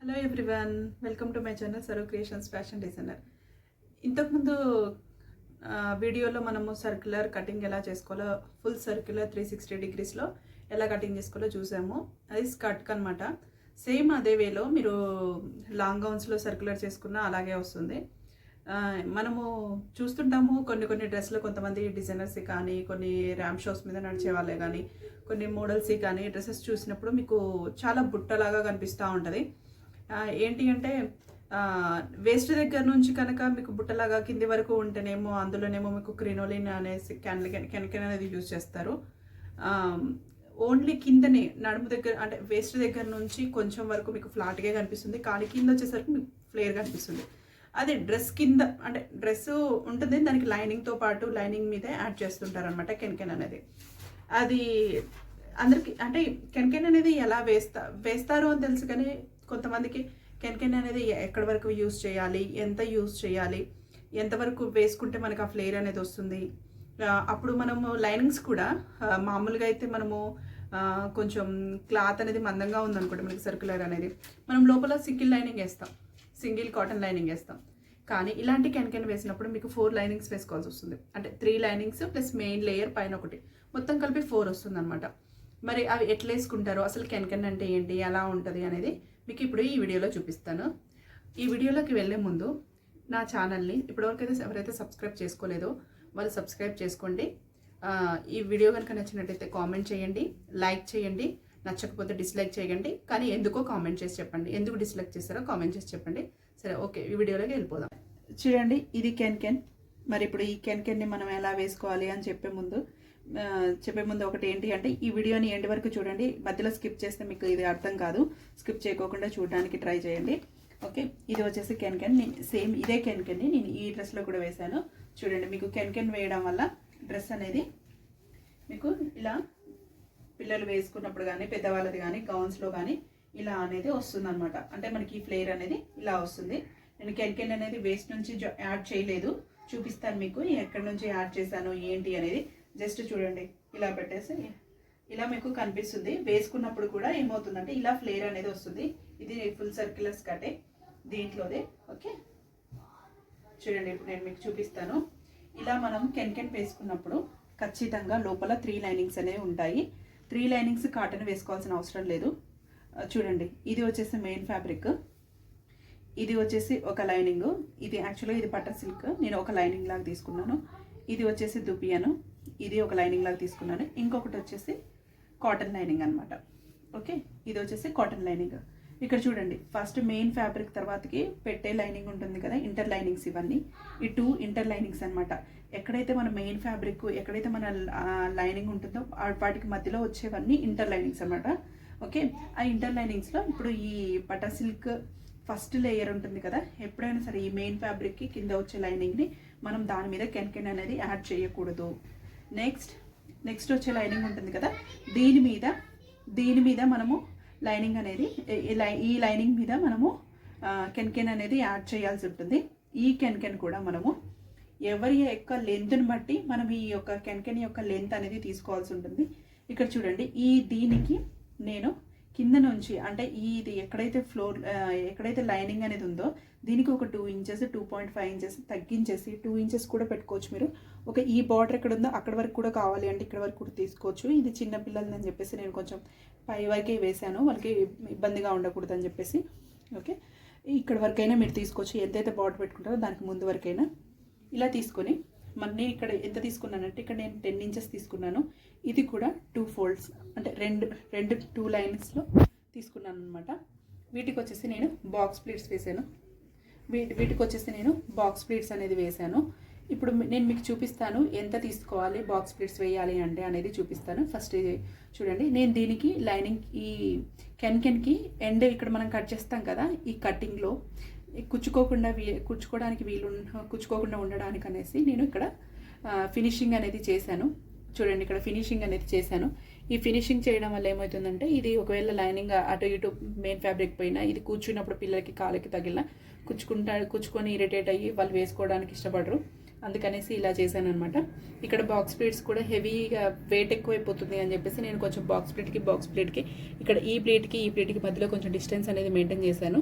Hello everyone, welcome to my channel serve creations fashion designer. ఇంతకుముందు వీడియోలో మనము circular cutting ఎలా చేసుకోవాలో, ఫుల్ సర్క్యులర్ 360 డిగ్రీస్లో ఎలా కటింగ్ చేసుకోవాలో చూసాము. అది స్కర్ట్ అనమాట. సేమ్ అదే వేలో మీరు లాంగ్ గౌన్స్లో సర్క్యులర్ చేసుకున్నా అలాగే వస్తుంది. మనము చూస్తుంటాము కొన్ని డ్రెస్సులు, కొంతమంది డిజైనర్స్ కానీ, కొన్ని ర్యామ్ షోస్ మీద నడిచే వాళ్ళే కానీ, కొన్ని మోడల్స్ కానీ డ్రెస్సెస్ చూసినప్పుడు మీకు చాలా బుట్టలాగా కనిపిస్తూ ఉంటుంది. ఏంటి అంటే వేస్ట్ దగ్గర నుంచి కనుక మీకు బుట్టలాగా కింది వరకు ఉంటేనేమో అందులోనేమో మీకు క్రినోలిన్ అనేసి కెనకెన్ అనేది యూజ్ చేస్తారు. ఓన్లీ కిందనే నడుము దగ్గర అంటే వేస్ట్ దగ్గర నుంచి కొంచెం వరకు మీకు ఫ్లాట్గా కనిపిస్తుంది, కానీ కింద వచ్చేసరికి మీకు ఫ్లేర్ కనిపిస్తుంది. అదే డ్రెస్ కింద అంటే డ్రెస్ ఉంటుంది, దానికి లైనింగ్తో పాటు లైనింగ్ మీదే యాడ్ చేస్తుంటారు అనమాట కెనకెన్ అనేది. అది అందరికి అంటే కెనకెన్ అనేది ఎలా వేస్తారు అని తెలుసు, కానీ కొంతమందికి కెనకెన్ అనేది ఎక్కడి వరకు యూజ్ చేయాలి, ఎంత యూజ్ చేయాలి, ఎంతవరకు వేసుకుంటే మనకు ఆ ఫ్లేర్ అనేది వస్తుంది. అప్పుడు మనము లైనింగ్స్ కూడా మామూలుగా అయితే మనము కొంచెం క్లాత్ అనేది మందంగా ఉందనుకోండి, మనకి సర్క్యులర్ అనేది మనం లోపల సింగిల్ కాటన్ లైనింగ్ వేస్తాం. కానీ ఇలాంటి కెనకెన్ వేసినప్పుడు మీకు 4 లైనింగ్స్ వేసుకోవాల్సి వస్తుంది. అంటే 3 లైనింగ్స్ ప్లస్ మెయిన్ లేయర్ పైన ఒకటి, మొత్తం కలిపి 4 వస్తుంది అనమాట. మరి అవి ఎట్లా వేసుకుంటారో, అసలు కెనకెన్ అంటే ఏంటి, ఎలా ఉంటుంది అనేది మీకు ఇప్పుడు ఈ వీడియోలో చూపిస్తాను. ఈ వీడియోలోకి వెళ్ళే ముందు నా ఛానల్ని ఇప్పటివరకైతే ఎవరైతే సబ్స్క్రైబ్ చేసుకోలేదో వాళ్ళు సబ్స్క్రైబ్ చేసుకోండి. ఈ వీడియో కనుక నచ్చినట్టయితే కామెంట్ చేయండి, లైక్ చేయండి, నచ్చకపోతే డిస్లైక్ చేయండి. కానీ ఎందుకో కామెంట్ చేసి చెప్పండి, ఎందుకు డిస్లైక్ చేస్తారో కామెంట్ చేసి చెప్పండి. సరే, ఓకే, ఈ వీడియోలోకి వెళ్ళిపోదాం. చూడండి, ఇది కెనకెన్. మరి ఇప్పుడు ఈ కెనకెన్ని మనం ఎలా వేసుకోవాలి అని చెప్పే ముందు ఒకటి ఏంటి అంటే, ఈ వీడియోని ఎండ్ వరకు చూడండి. మధ్యలో స్కిప్ చేస్తే మీకు ఇది అర్థం కాదు. స్కిప్ చేయకోకుండా చూడడానికి ట్రై చేయండి. ఓకే, ఇది వచ్చేసి కెనకెన్. సేమ్ ఇదే కెనకెన్ని నేను ఈ డ్రెస్లో కూడా వేశాను. చూడండి, మీకు కెనకెన్ వేయడం వల్ల డ్రెస్ అనేది మీకు ఇలా పిల్లలు వేసుకున్నప్పుడు కానీ, పెద్దవాళ్ళది కానీ, గౌన్స్లో కానీ ఇలా అనేది వస్తుంది అనమాట. అంటే మనకి ఫ్లేర్ అనేది ఇలా వస్తుంది. నేను కెనకెన్ అనేది వేస్ట్ నుంచి యాడ్ చేయలేదు, చూపిస్తాను మీకు ఎక్కడి నుంచి యాడ్ చేశాను ఏంటి అనేది. జస్ట్ చూడండి, ఇలా పెట్టేసి ఇలా మీకు కనిపిస్తుంది. వేసుకున్నప్పుడు కూడా ఏమవుతుందంటే ఇలా ఫ్లేర్ అనేది వస్తుంది. ఇది ఫుల్ సర్క్యులర్ స్కర్టే దీంట్లోదే. ఓకే, చూడండి, ఇప్పుడు నేను మీకు చూపిస్తాను. ఇలా మనం కెనకెన్ వేసుకున్నప్పుడు ఖచ్చితంగా లోపల 3 లైనింగ్స్ అనేవి ఉంటాయి. 3 లైనింగ్స్ కాటన్ వేసుకోవాల్సిన అవసరం లేదు. చూడండి, ఇది వచ్చేసి మెయిన్ ఫ్యాబ్రిక్, ఇది వచ్చేసి ఒక లైనింగ్. ఇది యాక్చువల్గా ఇది బటర్ సిల్క్, నేను ఒక లైనింగ్ లాగా తీసుకున్నాను. ఇది వచ్చేసి దుపియాను, ఇది ఒక లైనింగ్ లాగా తీసుకున్నాను. ఇంకొకటి వచ్చేసి కాటన్ లైనింగ్ అనమాట. ఓకే, ఇది వచ్చేసి కాటన్ లైనింగ్. ఇక్కడ చూడండి, ఫస్ట్ మెయిన్ ఫ్యాబ్రిక్ తర్వాతకి పెట్టే లైనింగ్ ఉంటుంది కదా, ఇంటర్ లైనింగ్స్. ఇవన్నీ ఈ 2 ఇంటర్ లైనింగ్స్ అనమాట. ఎక్కడైతే మన మెయిన్ ఫ్యాబ్రిక్, ఎక్కడైతే మన లైనింగ్ ఉంటుందో వాటికి మధ్యలో వచ్చేవన్నీ ఇంటర్ లైనింగ్స్ అనమాట. ఓకే, ఆ ఇంటర్ లైనింగ్స్లో ఇప్పుడు ఈ బటర్ సిల్క్ ఫస్ట్ లేయర్ ఉంటుంది కదా, ఎప్పుడైనా సరే ఈ మెయిన్ ఫ్యాబ్రిక్కి కింద వచ్చే లైనింగ్ని మనం దాని మీద కెనకెన్ అనేది యాడ్ చేయకూడదు. నెక్స్ట్ వచ్చే లైనింగ్ ఉంటుంది కదా, దీని మీద మనము లైనింగ్ అనేది ఈ లైనింగ్ మీద మనము కెనకెన్ అనేది యాడ్ చేయాల్సి ఉంటుంది. ఈ కెనకెన్ కూడా మనము ఎవరి యొక్క లెంత్ని బట్టి మనం ఈ యొక్క కెనకెన్ యొక్క లెంత్ అనేది తీసుకోవాల్సి ఉంటుంది. ఇక్కడ చూడండి, దీనికి నేను కింద నుంచి అంటే ఇది ఎక్కడైతే లైనింగ్ అనేది ఉందో దీనికి ఒక 2 ఇంచెస్ 2.5 ఇంచెస్ తగ్గించేసి 2 ఇంచెస్ కూడా పెట్టుకోవచ్చు మీరు. ఈ బార్డర్ ఎక్కడ ఉందో అక్కడ వరకు కూడా కావాలి అంటే ఇక్కడ వరకు కూడా తీసుకోవచ్చు. ఇది చిన్న పిల్లలని అని చెప్పేసి నేను కొంచెం పై వరకే వేసాను, వాళ్ళకి ఇబ్బందిగా ఉండకూడదు అని చెప్పేసి. ఓకే, ఇక్కడ వరకైనా మీరు తీసుకోవచ్చు, ఎంతైతే బార్డర్ పెట్టుకుంటారో దానికి ముందు వరకైనా ఇలా తీసుకొని. నేను ఇక్కడ ఎంత తీసుకున్నానంటే, ఇక్కడ నేను 10 ఇంచెస్ తీసుకున్నాను. ఇది కూడా 2 ఫోల్డ్స్ అంటే రెండు 2 లైన్స్లో తీసుకున్నాను అనమాట. వీటికి వచ్చేసి నేను బాక్స్ ప్లీట్స్ వేసాను. వీటికి వచ్చేసి నేను బాక్స్ ప్లీట్స్ అనేది వేసాను. ఇప్పుడు నేను మీకు చూపిస్తాను ఎంత తీసుకోవాలి, బాక్స్ ప్లీట్స్ వేయాలి అంటే అనేది చూపిస్తాను. ఫస్ట్ చూడండి, నేను దీనికి లైనింగ్ ఈ కెనకెన్కి ఎండ్ ఇక్కడ మనం కట్ చేస్తాం కదా, ఈ కటింగ్లో కుచ్చుకోకుండా ఉండడానికి అనేసి నేను ఇక్కడ ఫినిషింగ్ అనేది చేశాను. చూడండి, ఇక్కడ ఫినిషింగ్ అనేది చేశాను. ఈ ఫినిషింగ్ చేయడం వల్ల ఏమవుతుందంటే, ఇది ఒకవేళ లైనింగ్ అటు ఇటు మెయిన్ ఫ్యాబ్రిక్ పైన ఇది కూర్చున్నప్పుడు పిల్లలకి కాళ్ళకి తగిలిన కుచ్చుకొని ఇరిటేట్ అయ్యి వాళ్ళు వేసుకోవడానికి ఇష్టపడరు. అందుకనేసి ఇలా చేశాను అనమాట. ఇక్కడ బాక్స్ ప్లేట్స్ కూడా హెవీగా వెయిట్ ఎక్కువైపోతుంది అని చెప్పేసి నేను కొంచెం బాక్స్ ప్లేట్కి ఇక్కడ ఈ ప్లేట్కి మధ్యలో కొంచెం డిస్టెన్స్ అనేది మెయింటైన్ చేశాను.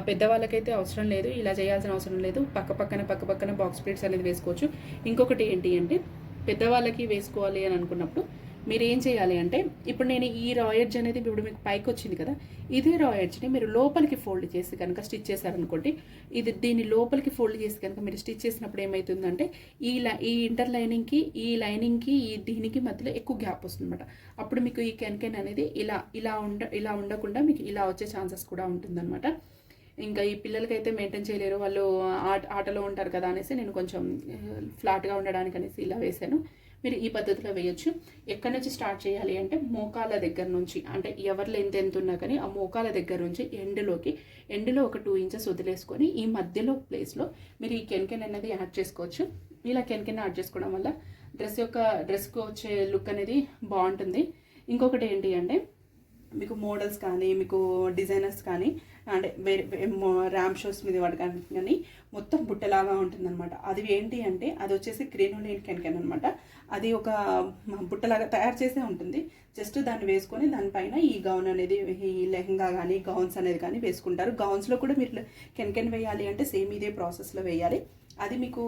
పెద్దవాళ్ళకైతే అవసరం లేదు, ఇలా చేయాల్సిన అవసరం లేదు. పక్క పక్కన బాక్స్ ప్లేట్స్ అనేది వేసుకోవచ్చు. ఇంకొకటి ఏంటి అంటే పెద్దవాళ్ళకి వేసుకోవాలి అని అనుకున్నప్పుడు మీరు ఏం చేయాలి అంటే, ఇప్పుడు నేను ఈ రా ఎడ్జ్ అనేది ఇప్పుడు మీకు పైకి వచ్చింది కదా, ఇదే రా ఎడ్జ్ని మీరు లోపలికి ఫోల్డ్ చేసి కనుక స్టిచ్ చేశారనుకోండి, దీన్ని లోపలికి ఫోల్డ్ చేసి కనుక మీరు స్టిచ్ చేసినప్పుడు ఏమవుతుందంటే ఈ ఇంటర్ లైనింగ్కి దీనికి మధ్యలో ఎక్కువ గ్యాప్ వస్తుంది అనమాట. అప్పుడు మీకు ఈ కెన్ అనేది ఇలా ఉండకుండా మీకు ఇలా వచ్చే ఛాన్సెస్ కూడా ఉంటుందన్నమాట. ఇంకా ఈ పిల్లలకైతే మెయింటైన్ చేయలేరు, వాళ్ళు ఆటలో ఉంటారు కదా అనేసి నేను కొంచెం ఫ్లాట్గా ఉండడానికి అనేసి ఇలా వేసాను. మీరు ఈ పద్ధతిలో వేయొచ్చు. ఎక్కడి నుంచి స్టార్ట్ చేయాలి అంటే మోకాల దగ్గర నుంచి, అంటే ఎవరి లెంత్ ఎంత ఉన్నా కానీ ఆ మోకాల దగ్గర నుంచి ఎండ్లో ఒక 2 ఇంచెస్ వదిలేసుకొని ఈ మధ్యలో ప్లేస్లో మీరు ఈ కెన్ అనేది యాడ్ చేసుకోవచ్చు. ఇలా కెన్ యాడ్ చేసుకోవడం వల్ల డ్రెస్కి వచ్చే లుక్ అనేది బాగుంటుంది. ఇంకొకటి ఏంటి అంటే మీకు మోడల్స్ కానీ మీకు డిజైనర్స్ కానీ అంటే ర్యామ్ షోస్ మీద వాడడానికి కానీ మొత్తం బుట్టలాగా ఉంటుందన్నమాట. అది ఏంటి అంటే అది వచ్చేసి క్రినోలిన్ కెన్ అనమాట. అది ఒక బుట్టలాగా తయారు చేసే ఉంటుంది. జస్ట్ దాన్ని వేసుకొని దానిపైన ఈ గౌన్ అనేది, ఈ లెహంగా కానీ గౌన్స్ అనేది కానీ వేసుకుంటారు. గౌన్స్లో కూడా మీరు కెన్ వేయాలి అంటే సేమ్ ఇదే ప్రాసెస్లో వేయాలి. అది మీకు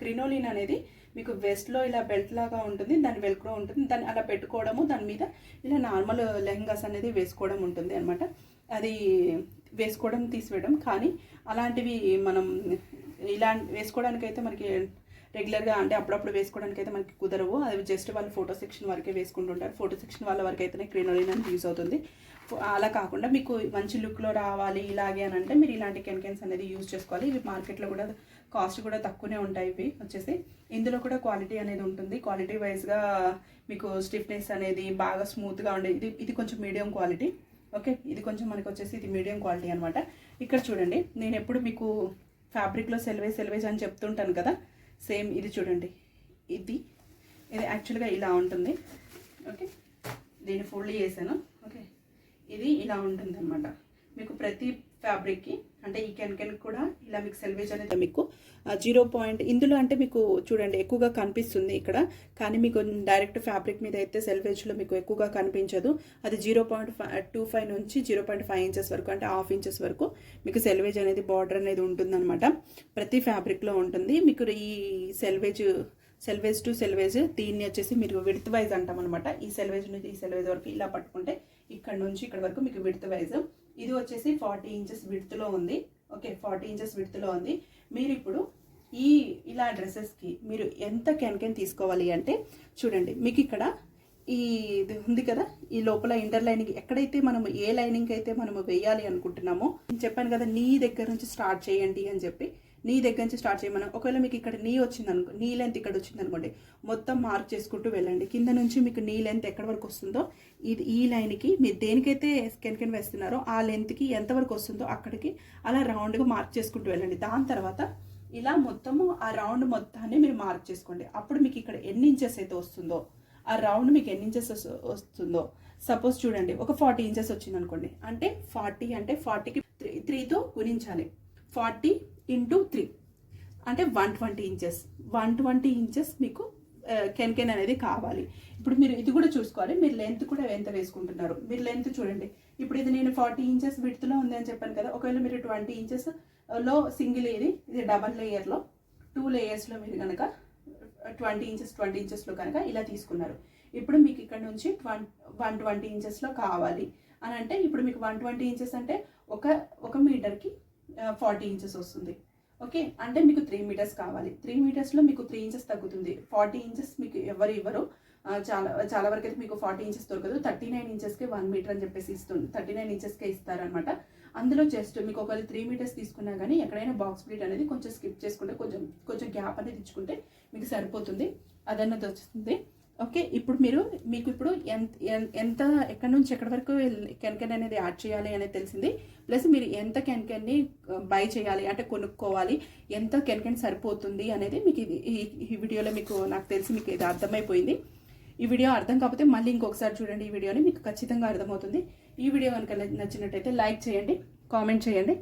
క్రినోలిన్ అనేది మీకు వెస్ట్లో ఇలా బెల్ట్ లాగా ఉంటుంది, దాని వెల్క్రో ఉంటుంది, దాన్ని అలా పెట్టుకోవడము, దాని మీద ఇలా నార్మల్ లెహంగాస్ అనేది వేసుకోవడం ఉంటుంది అనమాట. అది వేసుకోవడం తీసివేయడం, కానీ అలాంటివి మనం ఇలా వేసుకోవడానికైతే మనకి రెగ్యులర్గా అంటే అప్పుడప్పుడు వేసుకోవడానికైతే మనకి కుదరవు. అది జస్ట్ వాళ్ళు ఫోటో సెక్షన్ వరకే వేసుకుంటుంటారు. ఫోటో సెక్షన్ వాళ్ళ వరకు అయితేనే క్రినోలిన్ అని యూజ్ అవుతుంది. అలా కాకుండా మీకు మంచి లుక్లో రావాలి ఇలాగే అని అంటే మీరు ఇలాంటి కెన్స్ అనేది యూజ్ చేసుకోవాలి. ఇవి మార్కెట్లో కూడా కాస్ట్ కూడా తక్కువనే ఉంటాయి. ఇవి వచ్చేసి ఇందులో కూడా క్వాలిటీ అనేది ఉంటుంది. క్వాలిటీ వైజ్గా మీకు స్టిఫ్నెస్ అనేది బాగా స్మూత్గా ఉండేది. ఇది కొంచెం మీడియం క్వాలిటీ. ఓకే, ఇది కొంచెం మనకి వచ్చేసి ఇది మీడియం క్వాలిటీ అనమాట. ఇక్కడ చూడండి, నేను ఎప్పుడు మీకు ఫ్యాబ్రిక్లో సెల్వేజ్ అని చెప్తుంటాను కదా, సేమ్ ఇది చూడండి. ఇది యాక్చువల్గా ఇలా ఉంటుంది. ఓకే, దీన్ని ఫోల్డ్ చేశాను. ఓకే, ఇది ఇలా ఉంటుంది అనమాట. మీకు ప్రతి ఫ్యాబ్రిక్కి అంటే ఈ కెన్ కూడా ఇలా మీకు సెల్వేజ్ అనేది మీకు 0. ఇందులో అంటే మీకు చూడండి ఎక్కువగా కనిపిస్తుంది ఇక్కడ, కానీ మీకు డైరెక్ట్ ఫ్యాబ్రిక్ మీద అయితే సెల్వేజ్లో మీకు ఎక్కువగా కనిపించదు. అది 0.25 నుంచి 0.5 ఇంచెస్ వరకు, అంటే 1/2 ఇంచెస్ వరకు మీకు సెల్వేజ్ అనేది బార్డర్ అనేది ఉంటుందన్నమాట. ప్రతి ఫ్యాబ్రిక్లో ఉంటుంది. మీకు ఈ సెల్వేజ్ టు సెల్వేజ్ దీన్ని వచ్చేసి మీరు విడ్త్ వైజ్ అంటాం అనమాట. ఈ సెల్వేజ్ నుంచి ఈ సెల్వేజ్ వరకు ఇలా పట్టుకుంటే ఇక్కడ నుంచి ఇక్కడ వరకు మీకు విడ్త్ వైజ్. ఇది వచ్చేసి 40 ఇంచెస్ విడ్త్లో ఉంది. ఓకే, 40 ఇంచెస్ విడ్త్లో ఉంది. మీరు ఇప్పుడు ఇలా డ్రెస్సెస్కి మీరు ఎంత కెన్ తీసుకోవాలి అంటే చూడండి, మీకు ఇక్కడ ఇది ఉంది కదా, ఈ లోపల ఇంటర్ లైనింగ్ ఎక్కడైతే మనం ఏ లైనింగ్ అయితే మనము వేయాలి అనుకుంటున్నామో చెప్పాను కదా, నీ దగ్గర నుంచి స్టార్ట్ చేయండి అని చెప్పి. నీ దగ్గర నుంచి స్టార్ట్ చేయమని. ఒకవేళ మీకు ఇక్కడ నీ వచ్చింది అనుకో, నీ లెంత్ ఇక్కడ వచ్చింది అనుకోండి, మొత్తం మార్క్ చేసుకుంటూ వెళ్ళండి. కింద నుంచి మీకు నీ లెంత్ ఎక్కడ వరకు వస్తుందో ఈ లైన్కి మీరు దేనికైతే కెన్ వేస్తున్నారో ఆ లెంత్కి ఎంతవరకు వస్తుందో అక్కడికి అలా రౌండ్గా మార్క్ చేసుకుంటూ వెళ్ళండి. దాని తర్వాత ఇలా మొత్తము ఆ రౌండ్ మొత్తాన్ని మీరు మార్క్ చేసుకోండి. అప్పుడు మీకు ఇక్కడ ఎన్ని ఇంచెస్ అయితే వస్తుందో, ఆ రౌండ్ మీకు ఎన్ని ఇంచెస్ వస్తుందో, సపోజ్ చూడండి ఒక 40 ఇంచెస్ వచ్చింది అనుకోండి, అంటే 40కి 3తో గుణించాలి. 40 × 3 అంటే 120 ఇంచెస్. 120 ఇంచెస్ మీకు కెన్ అనేది కావాలి. ఇప్పుడు మీరు ఇది కూడా చూసుకోవాలి, మీరు లెంత్ కూడా ఎంత వేసుకుంటున్నారు. మీరు లెంత్ చూడండి, ఇప్పుడు ఇది నేను 40 ఇంచెస్ విడ్త్లో ఉంది అని చెప్పాను కదా. ఒకవేళ మీరు 20 ఇంచెస్లో సింగిల్ ఇది డబల్ లేయర్లో 2 లేయర్స్లో మీరు కనుక 20 ఇంచెస్లో కనుక ఇలా తీసుకున్నారు. ఇప్పుడు మీకు ఇక్కడ నుంచి 120 ఇంచెస్లో కావాలి అని అంటే ఇప్పుడు మీకు 120 ఇంచెస్ అంటే ఒక మీటర్కి 40 ఇంచెస్ వస్తుంది. ఓకే, అంటే మీకు 3 మీటర్స్ కావాలి. 3 మీటర్స్లో మీకు 3 ఇంచెస్ తగ్గుతుంది. 40 ఇంచెస్ మీకు ఇవ్వరు. చాలా వరకు అయితే మీకు 40 ఇంచెస్ దొరకదు. 39 ఇంచెస్కి 1 మీటర్ అని చెప్పేసి ఇస్తుంది. 39 ఇంచెస్కే ఇస్తారనమాట. అందులో జస్ట్ మీకు ఒకవేళ 3 మీటర్స్ తీసుకున్నా కానీ ఎక్కడైనా బాక్స్ ప్లీట్ అనేది కొంచెం స్కిప్ చేసుకుంటే కొంచెం గ్యాప్ అనేది ఇచ్చుకుంటే మీకు సరిపోతుంది. అదన్నది వస్తుంది. ఓకే, ఇప్పుడు మీకు ఇప్పుడు ఎంత ఎక్కడి నుంచి ఎక్కడి వరకు కెన్ అనేది యాడ్ చేయాలి అనేది తెలిసింది. ప్లస్ మీరు ఎంత కెన్ని బై చేయాలి అంటే కొనుక్కోవాలి, ఎంత కెన్ సరిపోతుంది అనేది మీకు ఈ వీడియోలో మీకు నాకు తెలిసి మీకు ఇది అర్థమైపోయింది. ఈ వీడియో అర్థం కాకపోతే మళ్ళీ ఇంకొకసారి చూడండి. ఈ వీడియోని మీకు ఖచ్చితంగా అర్థమవుతుంది. ఈ వీడియో కనుక నచ్చినట్టయితే లైక్ చేయండి, కామెంట్ చేయండి.